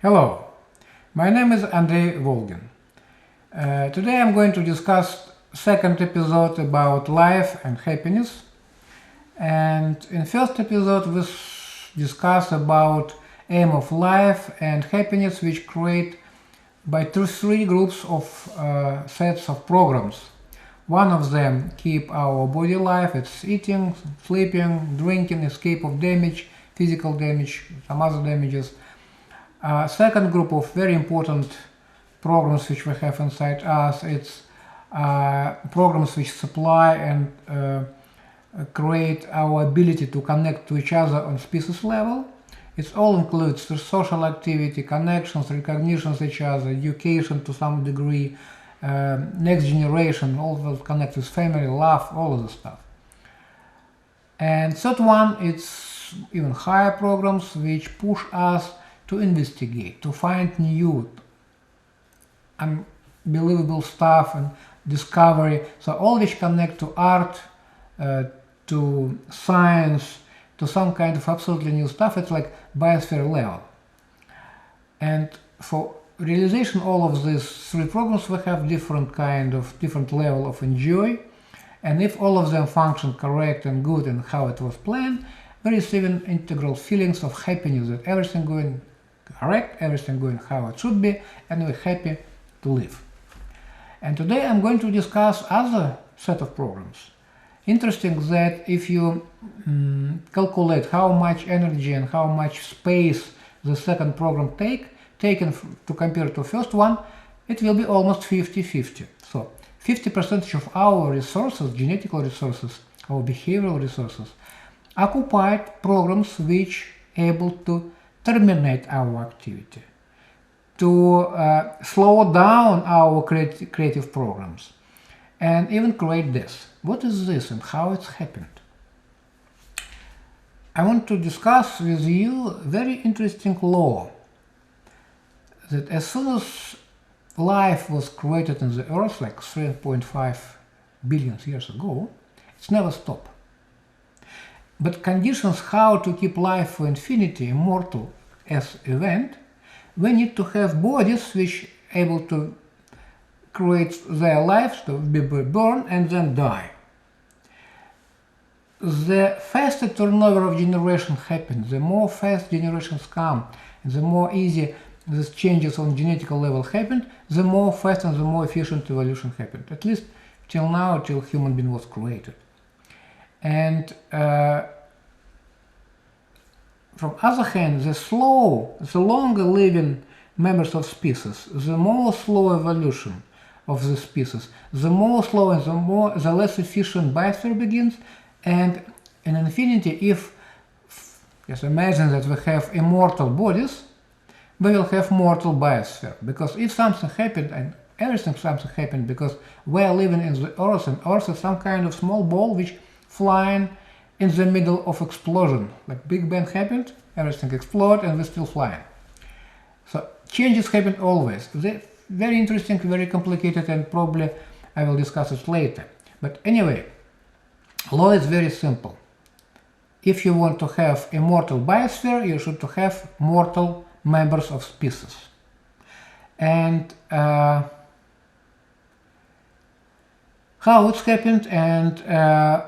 Hello, my name is Andrei Volgin. Today I'm going to discuss second episode about life and happiness, and in first episode we discuss about aim of life and happiness, which create by three groups of sets of programs. One of them keep our body alive, it's eating, sleeping, drinking, escape of damage, physical damage, some other damages. Second group of very important programs which we have inside us, it's programs which supply and create our ability to connect to each other on species level. It all includes the social activity, connections, recognitions of each other, education to some degree, next generation, all those connect with family, love, all of the stuff. And third one, it's even higher programs which push us to investigate, to find new unbelievable stuff and discovery. So all which connect to art, to science, to some kind of absolutely new stuff. It's like biosphere level. And for realization all of these three programs, we have different level of enjoy. And if all of them function correct and good and how it was planned, we receive integral feelings of happiness, that everything going correct, everything going how it should be, and we're happy to live. And today I'm going to discuss other set of programs. Interesting that if you calculate how much energy and how much space the second program taken to compare to first one, it will be almost 50-50. So 50% of our resources, genetical resources, our behavioral resources, occupied programs which able to terminate our activity, to slow down our creative programs, and even create this. What is this and how it's happened? I want to discuss with you a very interesting law, that as soon as life was created in the Earth, like 3.5 billion years ago, it's never stopped. But conditions how to keep life for infinity, immortal as event, we need to have bodies which able to create their lives, to be born and then die. The faster turnover of generation happens, the more fast generations come, and the more easy these changes on genetical level happened, the more fast and the more efficient evolution happened, at least till now, till human being was created. And from other hand, the longer living members of species, the more slow evolution of the species, the more slow and the less efficient biosphere begins. And in infinity, if just imagine that we have immortal bodies, we will have mortal biosphere. Because if something happened, and something happened, because we are living in the Earth, and Earth is some kind of small ball which flying in the middle of explosion. Like Big Bang happened, everything exploded, and we're still flying. So changes happen always. They're very interesting, very complicated, and probably I will discuss it later. But anyway, law is very simple. If you want to have immortal biosphere, you should have mortal members of species. And how it's happened and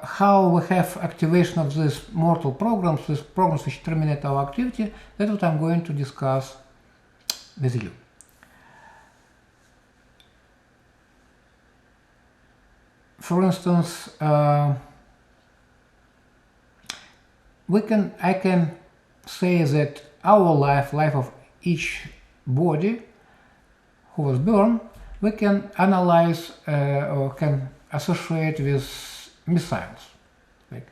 how we have activation of these mortal programs, these programs which terminate our activity, that's what I'm going to discuss with you. For instance, I can say that our life of each body who was born, we can analyze or can associate with missiles. Like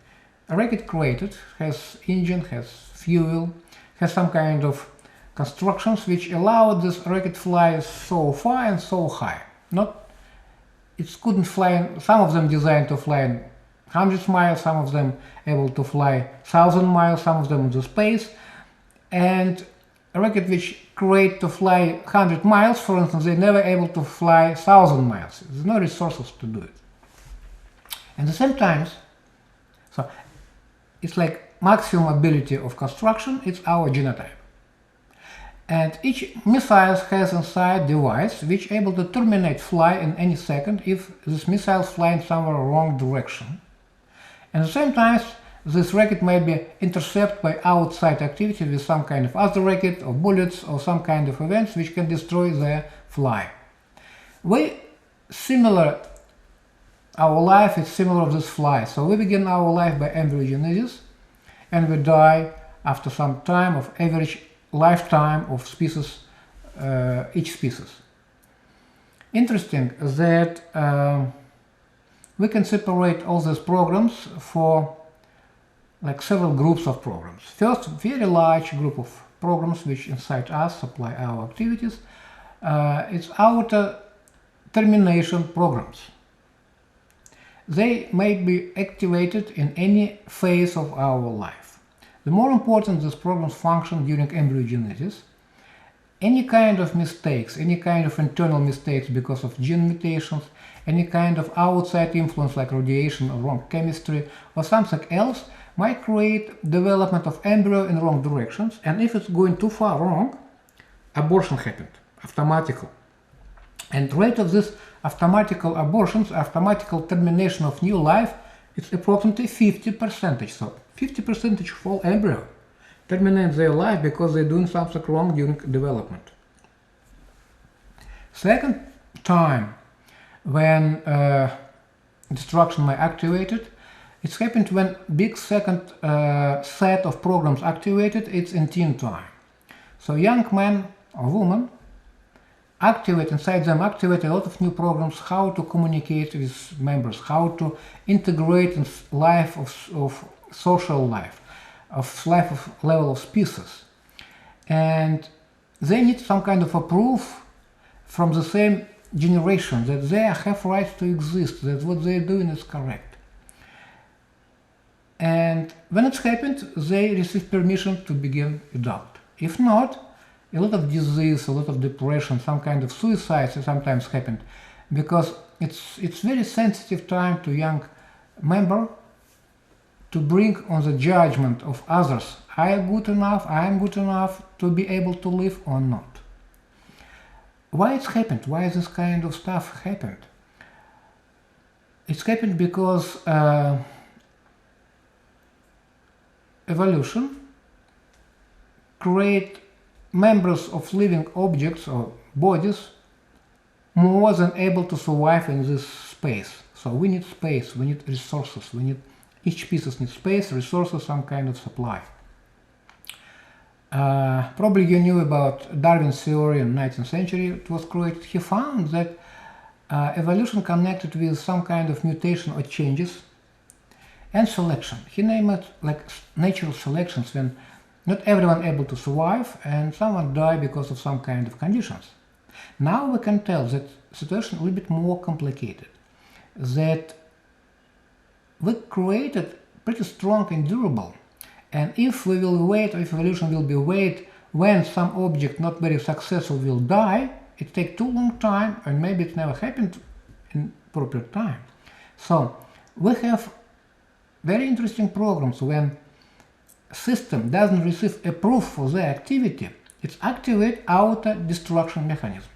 a rocket created has engine, has fuel, has some kind of constructions which allow this rocket fly so far and so high. It couldn't fly, some of them designed to fly hundreds of miles, some of them able to fly 1,000 miles, some of them into space. And a rocket which create to fly 100 miles, for instance, they're never able to fly 1,000 miles. There's no resources to do it. And at the same time, so it's like maximum ability of construction, it's our genotype. And each missile has inside device which is able to terminate fly in any second if this missile is flying somewhere wrong direction. And at the same time, this rocket may be intercepted by outside activity with some kind of other rocket or bullets or some kind of events which can destroy the fly. Our life is similar to this fly. So we begin our life by embryogenesis and we die after some time of average lifetime of species, each species. Interesting that we can separate all these programs for like several groups of programs. First, very large group of programs which inside us supply our activities. It's auto termination programs. They may be activated in any phase of our life. The more important these programs function during embryogenesis, any kind of mistakes, any kind of internal mistakes because of gene mutations, any kind of outside influence like radiation or wrong chemistry or something else might create development of embryo in wrong directions, and if it's going too far wrong, abortion happened, automatical. And rate of this automatical abortions, automatical termination of new life, it's approximately 50%. So 50% of all embryo terminate their life because they're doing something wrong during development. Second time when destruction may activated, it's happened when big second set of programs activated, it's in teen time. So young man or woman inside them activate a lot of new programs, how to communicate with members, how to integrate in life of social life, of level of species. And they need some kind of a proof from the same generation that they have rights to exist, that what they're doing is correct. And when it's happened, they receive permission to begin adult. If not, a lot of disease, a lot of depression, some kind of suicide sometimes happen, because it's very sensitive time to young member to bring on the judgment of others. I am good enough to be able to live or not. Why it's happened? Why this kind of stuff happened? It's happened because evolution create members of living objects or bodies more than able to survive in this space. So we need space, we need resources, each species needs space, resources, some kind of supply. Probably you knew about Darwin's theory in the 19th century. It was created. He found that evolution connected with some kind of mutation or changes and selection. He named it like natural selections, when not everyone able to survive and someone die because of some kind of conditions. Now we can tell that situation a little bit more complicated, that we created pretty strong and durable, and if we will wait, or if evolution will be wait when some object not very successful will die, it takes too long time and maybe it never happened in proper time. So we have very interesting programs when system doesn't receive a proof for their activity, it's activate auto-destruction mechanism.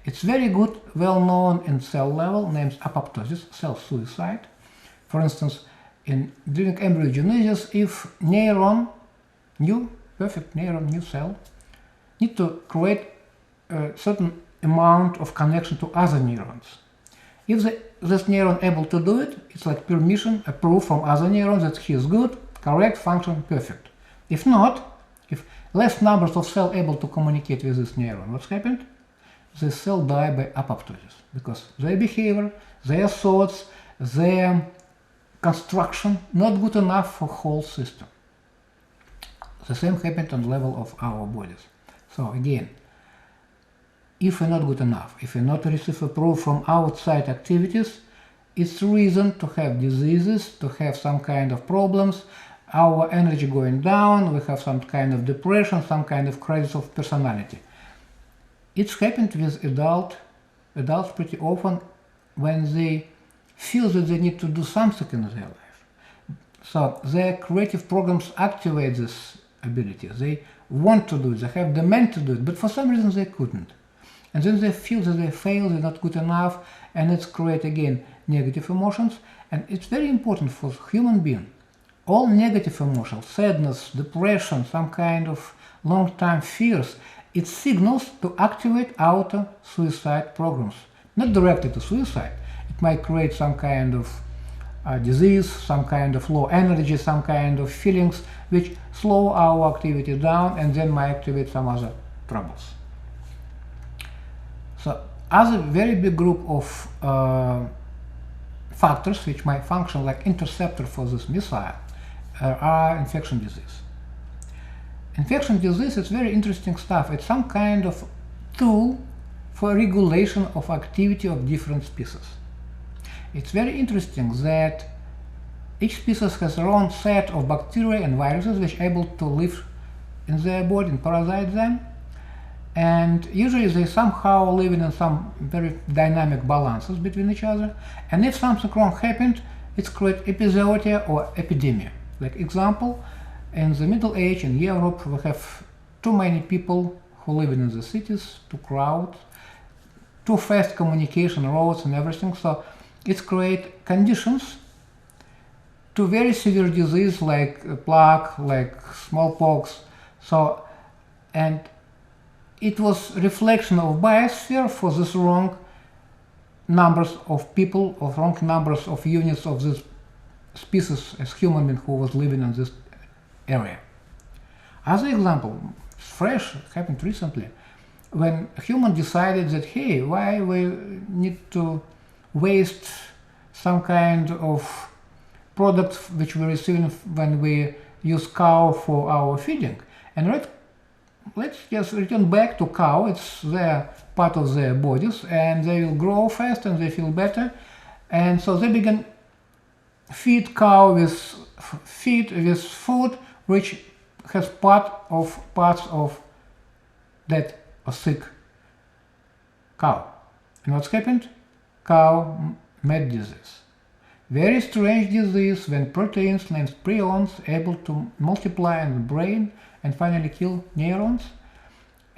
It's very good, well known in cell level, named apoptosis, self-suicide. For instance, during embryogenesis, if neuron, perfect neuron, new cell, need to create a certain amount of connection to other neurons. If this neuron able to do it, it's like permission, a proof from other neurons that he is good, correct, function, perfect. If not, if less numbers of cells able to communicate with this neuron, what's happened? The cell die by apoptosis, because their behavior, their thoughts, their construction not good enough for whole system. The same happened on the level of our bodies. So again, if we're not good enough, if we not receive a proof from outside activities, it's reason to have diseases, to have some kind of problems, our energy going down, we have some kind of depression, some kind of crisis of personality. It's happened with adults pretty often when they feel that they need to do something in their life. So their creative programs activate this ability. They want to do it, they have the meant to do it, but for some reason they couldn't. And then they feel that they fail, they're not good enough, and it's create again negative emotions. And it's very important for human being. All negative emotions, sadness, depression, some kind of long-time fears, it signals to activate auto-suicide programs. Not directly to suicide. It might create some kind of disease, some kind of low energy, some kind of feelings which slow our activity down and then might activate some other troubles. So, as a very big group of factors which might function like interceptor for this missile are infection disease. Infection disease is very interesting stuff. It's some kind of tool for regulation of activity of different species. It's very interesting that each species has their own set of bacteria and viruses which are able to live in their body and parasite them. And usually they somehow live in some very dynamic balances between each other. And if something wrong happened, it's called epizootia or epidemia. Like example, in the Middle Age in Europe, we have too many people who live in the cities, too crowded, too fast communication, roads and everything. So it creates conditions to very severe disease like plague, like smallpox. So, and it was reflection of biosphere for this wrong numbers of people, or wrong numbers of units of this species as human being who was living in this area. As an example, fresh, happened recently, when a human decided that, hey, why we need to waste some kind of product which we receive when we use cow for our feeding, and let's just return back to cow. It's their part of their bodies, and they will grow fast and they feel better. And so they began feed cow with food which has parts of that sick cow. And what's happened? Cow met disease. Very strange disease when proteins named prions able to multiply in the brain and finally kill neurons,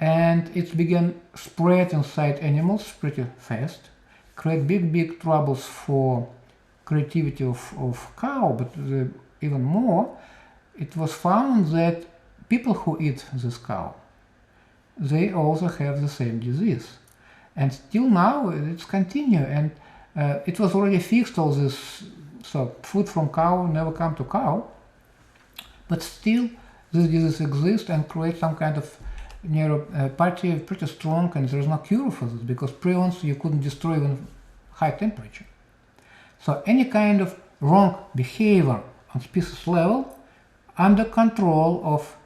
and it began spread inside animals pretty fast, create big troubles for creativity of cow, but even more, it was found that people who eat this cow, they also have the same disease, and still now it's continue, and it was already fixed all this, so food from cow never come to cow, but still this disease exists and creates some kind of neuropathy pretty strong, and there is no cure for this because prions you couldn't destroy even high temperature. So any kind of wrong behavior on species level under control of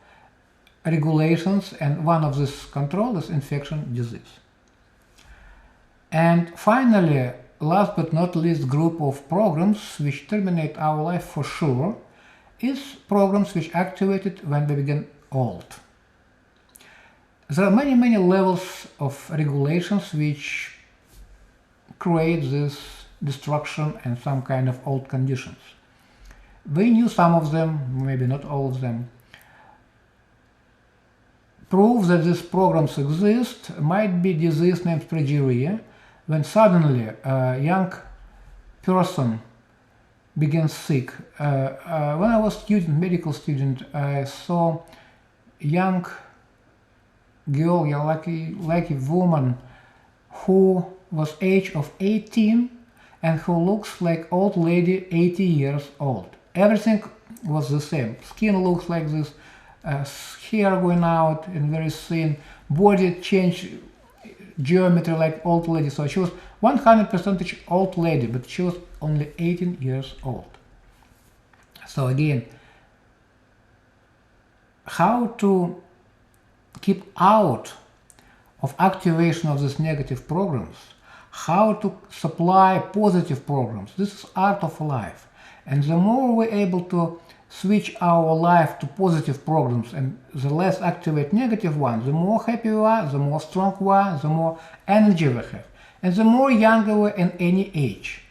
regulations, and one of this control is infection disease. And finally, last but not least group of programs which terminate our life for sure is programs which activated when we begin old. There are many levels of regulations which create this destruction and some kind of old conditions. We knew some of them, maybe not all of them. Proof that these programs exist might be disease named progeria, when suddenly a young person begins sick. When I was medical student, I saw young girl, lucky woman, who was age of 18 and who looks like old lady 80 years old. Everything was the same. Skin looks like this, hair going out and very thin, body change geometry like old lady. So she was 100% old lady, but she was only 18 years old. So again, how to keep out of activation of these negative programs, how to supply positive programs. This is art of life. And the more we're able to switch our life to positive programs and the less activate negative ones, the more happy we are, the more strong we are, the more energy we have, and the more younger we are in any age.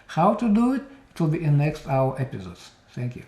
How to do it? It will be in next hour episodes. Thank you.